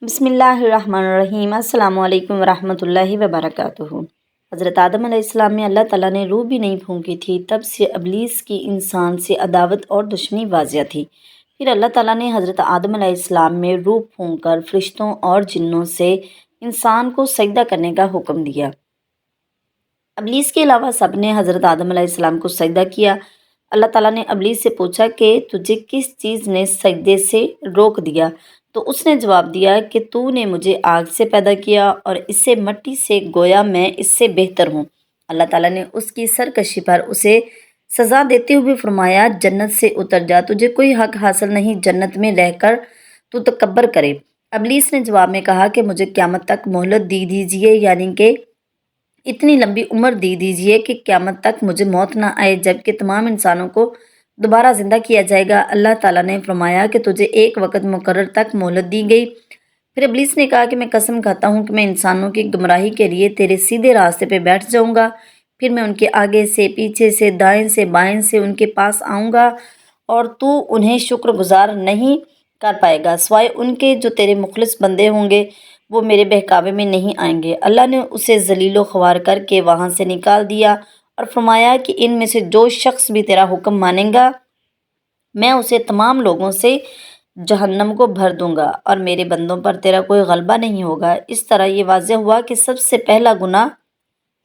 بسم اللہ الرحمن الرحیم۔ السلام علیکم ورحمۃ اللہ وبرکاتہ۔ حضرت آدم علیہ السلام میں اللہ تعالیٰ نے روح بھی نہیں پھونکی تھی، تب سے ابلیس کی انسان سے عداوت اور دشمنی واضح تھی۔ پھر اللہ تعالیٰ نے حضرت آدم علیہ السلام میں روح پھونک کر فرشتوں اور جنوں سے انسان کو سجدہ کرنے کا حکم دیا۔ ابلیس کے علاوہ سب نے حضرت آدم علیہ السلام کو سجدہ کیا۔ اللہ تعالیٰ نے ابلیس سے پوچھا کہ تجھے کس چیز نے سجدے سے روک دیا؟ تو اس نے جواب دیا کہ تو نے مجھے آگ سے پیدا کیا اور اسے مٹی سے، گویا میں اس سے بہتر ہوں۔ اللہ تعالیٰ نے اس کی سرکشی پر اسے سزا دیتے ہوئے فرمایا، جنت سے اتر جا، تجھے کوئی حق حاصل نہیں جنت میں رہ کر تو تکبر کرے۔ ابلیس نے جواب میں کہا کہ مجھے قیامت تک مہلت دی دیجیے، یعنی کہ اتنی لمبی عمر دی دیجیے کہ قیامت تک مجھے موت نہ آئے، جبکہ تمام انسانوں کو دوبارہ زندہ کیا جائے گا۔ اللہ تعالیٰ نے فرمایا کہ تجھے ایک وقت مقرر تک مہلت دی گئی۔ پھر ابلیس نے کہا کہ میں قسم کھاتا ہوں کہ میں انسانوں کی گمراہی کے لیے تیرے سیدھے راستے پہ بیٹھ جاؤں گا، پھر میں ان کے آگے سے، پیچھے سے، دائیں سے، بائیں سے ان کے پاس آؤں گا اور تو انہیں شکر گزار نہیں کر پائے گا، سوائے ان کے جو تیرے مخلص بندے ہوں گے، وہ میرے بہکاوے میں نہیں آئیں گے۔ اللہ نے اسے ذلیل و خوار کر کے وہاں سے نکال دیا اور فرمایا کہ ان میں سے جو شخص بھی تیرا حکم مانے گا، میں اسے تمام لوگوں سے جہنم کو بھر دوں گا اور میرے بندوں پر تیرا کوئی غلبہ نہیں ہوگا۔ اس طرح یہ واضح ہوا کہ سب سے پہلا گناہ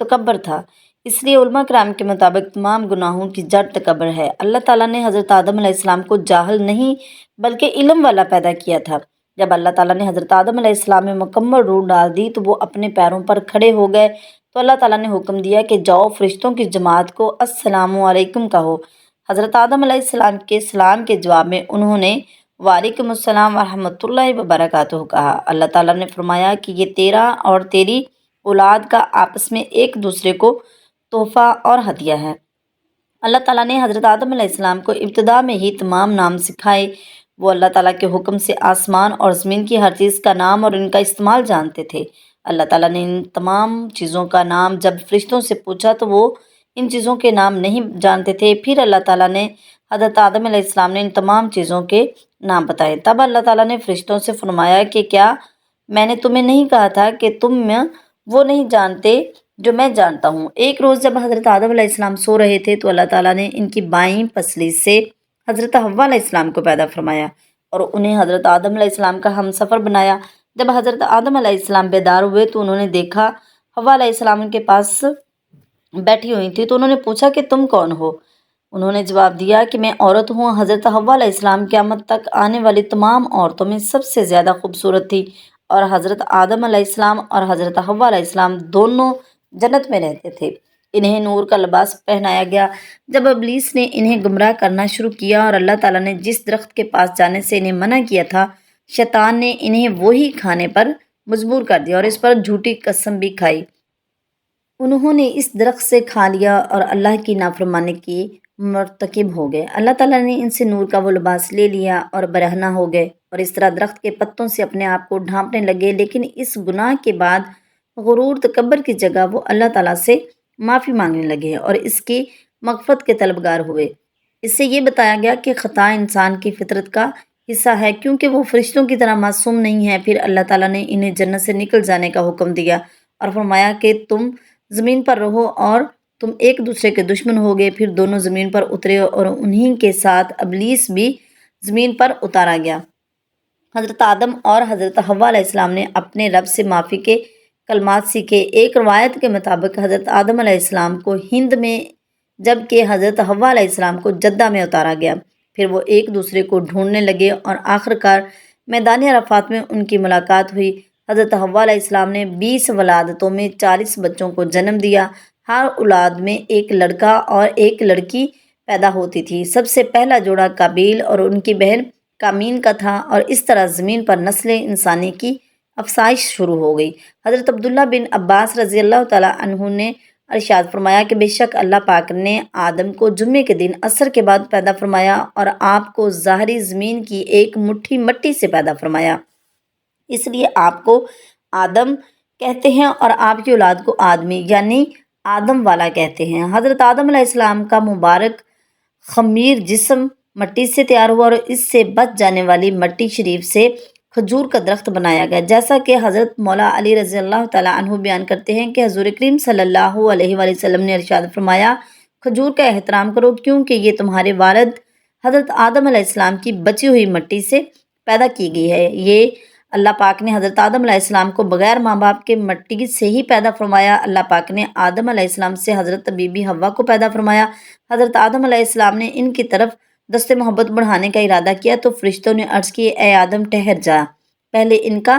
تکبر تھا، اس لیے علماء کرام کے مطابق تمام گناہوں کی جڑ تکبر ہے۔ اللہ تعالیٰ نے حضرت آدم علیہ السلام کو جاہل نہیں بلکہ علم والا پیدا کیا تھا۔ جب اللہ تعالیٰ نے حضرت آدم علیہ السلام میں مکمل روح ڈال دی تو وہ اپنے پیروں پر کھڑے ہو گئے، تو اللہ تعالیٰ نے حکم دیا کہ جاؤ فرشتوں کی جماعت کو السلام علیکم کہو۔ حضرت آدم علیہ السلام کے سلام کے جواب میں انہوں نے وعلیکم السلام ورحمۃ اللہ وبرکاتہ کہا۔ اللہ تعالیٰ نے فرمایا کہ یہ تیرا اور تیری اولاد کا آپس میں ایک دوسرے کو تحفہ اور ہدیہ ہے۔ اللہ تعالیٰ نے حضرت آدم علیہ السلام کو ابتدا میں ہی تمام نام سکھائے۔ وہ اللہ تعالیٰ کے حکم سے آسمان اور زمین کی ہر چیز کا نام اور ان کا استعمال جانتے تھے۔ اللہ تعالیٰ نے ان تمام چیزوں کا نام جب فرشتوں سے پوچھا تو وہ ان چیزوں کے نام نہیں جانتے تھے۔ پھر اللہ تعالیٰ نے حضرت آدم علیہ السلام نے ان تمام چیزوں کے نام بتائے۔ تب اللہ تعالیٰ نے فرشتوں سے فرمایا کہ کیا میں نے تمہیں نہیں کہا تھا کہ تم وہ نہیں جانتے جو میں جانتا ہوں؟ ایک روز جب حضرت آدم علیہ السلام سو رہے تھے تو اللہ تعالیٰ نے ان کی بائیں پسلی سے حضرت حوا علیہ السلام کو پیدا فرمایا اور انہیں حضرت آدم علیہ السلام کا ہم سفر بنایا۔ جب حضرت آدم علیہ السلام بیدار ہوئے تو انہوں نے دیکھا حوا علیہ السلام ان کے پاس بیٹھی ہوئی تھی، تو انہوں نے پوچھا کہ تم کون ہو؟ انہوں نے جواب دیا کہ میں عورت ہوں۔ حضرت حوا علیہ السلام قیامت تک آنے والی تمام عورتوں میں سب سے زیادہ خوبصورت تھی اور حضرت آدم علیہ السلام اور حضرت حوا علیہ السلام دونوں جنت میں رہتے تھے۔ انہیں نور کا لباس پہنایا گیا۔ جب ابلیس نے انہیں گمراہ کرنا شروع کیا اور اللہ تعالیٰ نے جس درخت کے پاس جانے سے انہیں منع کیا تھا، شیطان نے انہیں وہی کھانے پر مجبور کر دیا اور اس پر جھوٹی قسم بھی کھائی۔ انہوں نے اس درخت سے کھا لیا اور اللہ کی نافرمانی کی مرتکب ہو گئے۔ اللہ تعالیٰ نے ان سے نور کا وہ لباس لے لیا اور برہنہ ہو گئے اور اس طرح درخت کے پتوں سے اپنے آپ کو ڈھانپنے لگے، لیکن اس گناہ کے بعد غرور تکبر کی جگہ وہ اللہ تعالیٰ سے معافی مانگنے لگے اور اس کی مغفرت کے طلبگار ہوئے۔ اس سے یہ بتایا گیا کہ خطا انسان کی فطرت کا حصہ ہے، کیونکہ وہ فرشتوں کی طرح معصوم نہیں ہے۔ پھر اللہ تعالیٰ نے انہیں جنت سے نکل جانے کا حکم دیا اور فرمایا کہ تم زمین پر رہو اور تم ایک دوسرے کے دشمن ہوگے۔ پھر دونوں زمین پر اترے اور انہی کے ساتھ ابلیس بھی زمین پر اتارا گیا۔ حضرت آدم اور حضرت حوا علیہ السلام نے اپنے رب سے معافی کے کلمات سیکھے۔ ایک روایت کے مطابق حضرت آدم علیہ السلام کو ہند میں جبکہ حضرت حوا علیہ السلام کو جدہ میں اتارا گیا۔ پھر وہ ایک دوسرے کو ڈھونڈنے لگے اور آخرکار میدان عرفات میں ان کی ملاقات ہوئی۔ حضرت حوا علیہ السلام نے 20 ولادتوں میں 40 بچوں کو جنم دیا۔ ہر اولاد میں ایک لڑکا اور ایک لڑکی پیدا ہوتی تھی۔ سب سے پہلا جوڑا قابیل اور ان کی بہن کامین کا تھا اور اس طرح زمین پر نسل انسانی کی افزائش شروع ہو گئی۔ حضرت عبداللہ بن عباس رضی اللہ تعالیٰ عنہ نے ارشاد فرمایا کہ بے شک اللہ پاک نے آدم کو جمعے کے دن عصر کے بعد پیدا فرمایا اور آپ کو ظاہری زمین کی ایک مٹھی مٹی سے پیدا فرمایا، اس لیے آپ کو آدم کہتے ہیں اور آپ کی اولاد کو آدمی یعنی آدم والا کہتے ہیں۔ حضرت آدم علیہ السلام کا مبارک خمیر جسم مٹی سے تیار ہوا اور اس سے بچ جانے والی مٹی شریف سے کھجور کا درخت بنایا گیا، جیسا کہ حضرت مولا علی رضی اللہ تعالیٰ عنہ بیان کرتے ہیں کہ حضور کریم صلی اللہ علیہ وآلہ وسلم نے ارشاد فرمایا، کھجور کا احترام کرو کیونکہ یہ تمہارے والد حضرت آدم علیہ السلام کی بچی ہوئی مٹی سے پیدا کی گئی ہے۔ یہ اللہ پاک نے حضرت آدم علیہ السلام کو بغیر ماں باپ کے مٹی سے ہی پیدا فرمایا۔ اللہ پاک نے آدم علیہ السلام سے حضرت بی بی حوا کو پیدا فرمایا۔ حضرت آدم علیہ السلام نے ان کی طرف دست محبت بڑھانے کا ارادہ کیا تو فرشتوں نے عرض کی، اے آدم ٹھہر جا، پہلے ان کا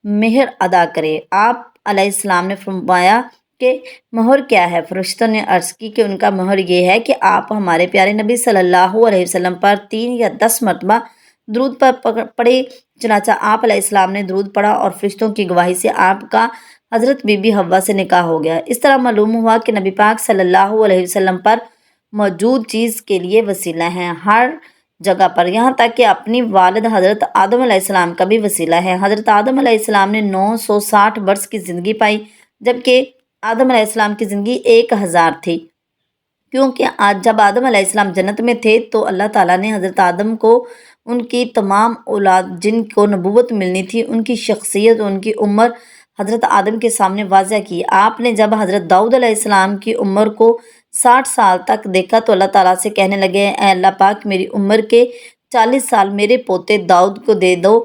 مہر ادا کرے۔ آپ علیہ السلام نے فرمایا کہ مہر کیا ہے؟ فرشتوں نے عرض کی کہ ان کا مہر یہ ہے کہ آپ ہمارے پیارے نبی صلی اللہ علیہ وسلم پر 3 یا 10 مرتبہ درود پر پڑھے۔ چنانچہ آپ علیہ السلام نے درود پڑھا اور فرشتوں کی گواہی سے آپ کا حضرت بی بی حوا سے نکاح ہو گیا۔ اس طرح معلوم ہوا کہ نبی پاک صلی اللہ علیہ وسلم پر موجود چیز کے لیے وسیلہ ہیں ہر جگہ پر، یہاں تک کہ اپنی والد حضرت آدم علیہ السلام کا بھی وسیلہ ہے۔ حضرت آدم علیہ السلام نے 960 برس کی زندگی پائی، جبکہ آدم علیہ السلام کی زندگی 1000 تھی، کیونکہ آج جب آدم علیہ السلام جنت میں تھے تو اللہ تعالیٰ نے حضرت آدم کو ان کی تمام اولاد جن کو نبوت ملنی تھی، ان کی شخصیت، ان کی عمر حضرت آدم کے سامنے واضح کی۔ آپ نے جب حضرت داؤد علیہ السلام کی عمر کو 60 سال تک دیکھا تو اللہ تعالیٰ سے کہنے لگے، اے اللہ پاک، میری عمر کے 40 سال میرے پوتے داؤد کو دے دو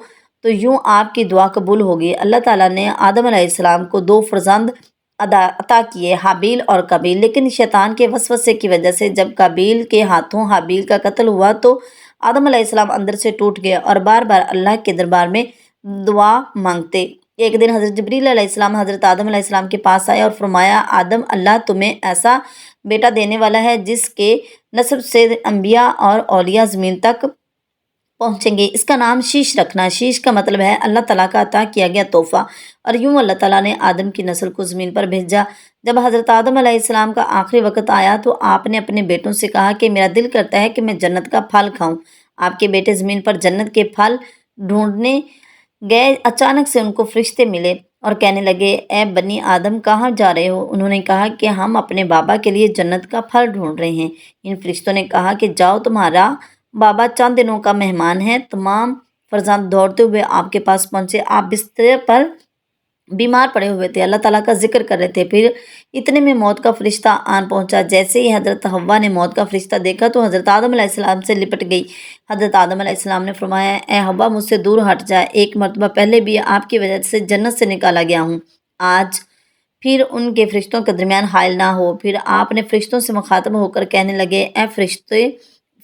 تو یوں آپ کی دعا قبول ہوگی۔ اللہ تعالیٰ نے آدم علیہ السلام کو 2 فرزند عطا کیے، حابیل اور قابیل، لیکن شیطان کے وسوسے کی وجہ سے جب قابیل کے ہاتھوں حابیل کا قتل ہوا تو آدم علیہ السلام اندر سے ٹوٹ گئے اور بار بار اللہ کے دربار میں دعا مانگتے۔ ایک دن حضرت جبریل علیہ السلام حضرت آدم علیہ السلام کے پاس آئے اور فرمایا، آدم، اللہ تمہیں ایسا بیٹا دینے والا ہے جس کے نسب سے انبیاء اور اولیاء زمین تک پہنچیں گے، اس کا نام شیش رکھنا۔ شیش کا مطلب ہے اللہ تعالیٰ کا عطا کیا گیا تحفہ، اور یوں اللہ تعالیٰ نے آدم کی نسل کو زمین پر بھیجا۔ جب حضرت آدم علیہ السلام کا آخری وقت آیا تو آپ نے اپنے بیٹوں سے کہا کہ میرا دل کرتا ہے کہ میں جنت کا پھل کھاؤں۔ آپ کے بیٹے زمین پر جنت کے پھل ڈھونڈنے گئے، اچانک سے ان کو فرشتے ملے اور کہنے لگے، اے بنی آدم، کہاں جا رہے ہو؟ انہوں نے کہا کہ ہم اپنے بابا کے لیے جنت کا پھل ڈھونڈ رہے ہیں۔ ان فرشتوں نے کہا کہ جاؤ، تمہارا بابا چند دنوں کا مہمان ہے۔ تمام فرزند دوڑتے ہوئے آپ کے پاس پہنچے۔ آپ بستر پر بیمار پڑے ہوئے تھے، اللہ تعالیٰ کا ذکر کر رہے تھے۔ پھر اتنے میں موت کا فرشتہ آن پہنچا۔ جیسے ہی حضرت حوا نے موت کا فرشتہ دیکھا تو حضرت آدم علیہ السلام سے لپٹ گئی۔ حضرت آدم علیہ السلام نے فرمایا، اے حوا، مجھ سے دور ہٹ جائے، ایک مرتبہ پہلے بھی آپ کی وجہ سے جنت سے نکالا گیا ہوں، آج پھر ان کے فرشتوں کے درمیان حائل نہ ہو۔ پھر آپ نے فرشتوں سے مخاطب ہو کر کہنے لگے، اے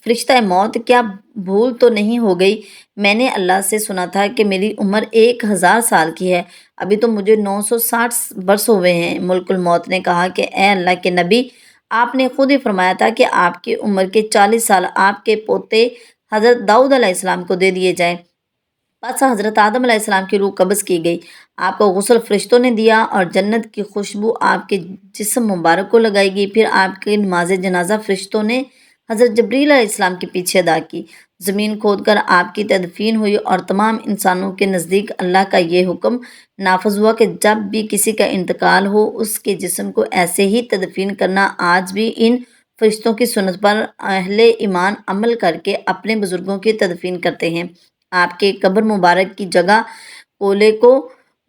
فرشتہ موت، کیا بھول تو نہیں ہو گئی؟ میں نے اللہ سے سنا تھا کہ میری عمر 1000 سال کی ہے، ابھی تو مجھے 960 برس ہوئے ہیں۔ ملک الموت نے کہا کہ اے اللہ کے نبی، آپ نے خود ہی فرمایا تھا کہ آپ کی عمر کے 40 سال آپ کے پوتے حضرت داؤد علیہ السلام کو دے دیے جائیں۔ پس حضرت آدم علیہ السلام کی روح قبض کی گئی، آپ کو غسل فرشتوں نے دیا اور جنت کی خوشبو آپ کے جسم مبارک کو لگائی گئی۔ پھر آپ کی نماز جنازہ فرشتوں نے حضرت جبریل علیہ السلام کے پیچھے ادا کی، زمین کھود کر آپ کی تدفین ہوئی اور تمام انسانوں کے نزدیک اللہ کا یہ حکم نافذ ہوا کہ جب بھی کسی کا انتقال ہو اس کے جسم کو ایسے ہی تدفین کرنا۔ آج بھی ان فرشتوں کی سنت پر اہل ایمان عمل کر کے اپنے بزرگوں کی تدفین کرتے ہیں۔ آپ کے قبر مبارک کی جگہ کولے کو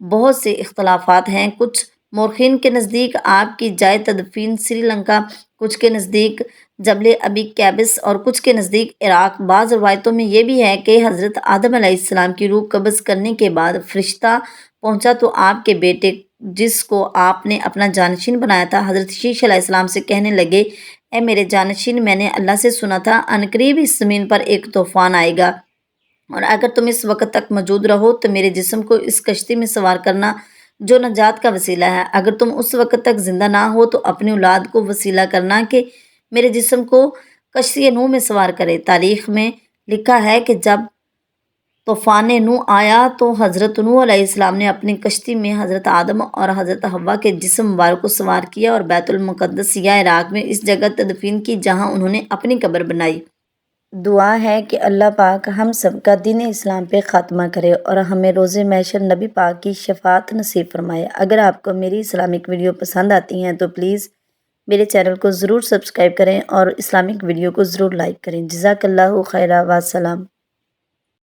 بہت سے اختلافات ہیں، کچھ مورخین کے نزدیک آپ کی جائے تدفین سری لنکا، کچھ کے نزدیک جبل ابی قیبس اور کچھ کے نزدیک عراق۔ بعض روایتوں میں یہ بھی ہے کہ حضرت آدم علیہ السلام کی روح قبض کرنے کے بعد فرشتہ پہنچا تو آپ کے بیٹے جس کو آپ نے اپنا جانشین بنایا تھا حضرت شیش علیہ السلام سے کہنے لگے، اے میرے جانشین، میں نے اللہ سے سنا تھا عنقریب اس زمین پر ایک طوفان آئے گا، اور اگر تم اس وقت تک موجود رہو تو میرے جسم کو اس کشتی میں سوار کرنا جو نجات کا وسیلہ ہے۔ اگر تم اس وقت تک زندہ نہ ہو تو اپنی اولاد کو وسیلہ کرنا کہ میرے جسم کو کشتی نوح میں سوار کرے۔ تاریخ میں لکھا ہے کہ جب طوفان نوح آیا تو حضرت نوح علیہ السلام نے اپنی کشتی میں حضرت آدم اور حضرت حوا کے جسم مبارک کو سوار کیا اور بیت المقدس یا عراق میں اس جگہ تدفین کی جہاں انہوں نے اپنی قبر بنائی۔ دعا ہے کہ اللہ پاک ہم سب کا دین اسلام پہ خاتمہ کرے اور ہمیں روز محشر نبی پاک کی شفاعت نصیب فرمائے۔ اگر آپ کو میری اسلامک ویڈیو پسند آتی ہیں تو پلیز میرے چینل کو ضرور سبسکرائب کریں اور اسلامک ویڈیو کو ضرور لائک کریں۔ جزاک اللہ خیرہ، والسلام۔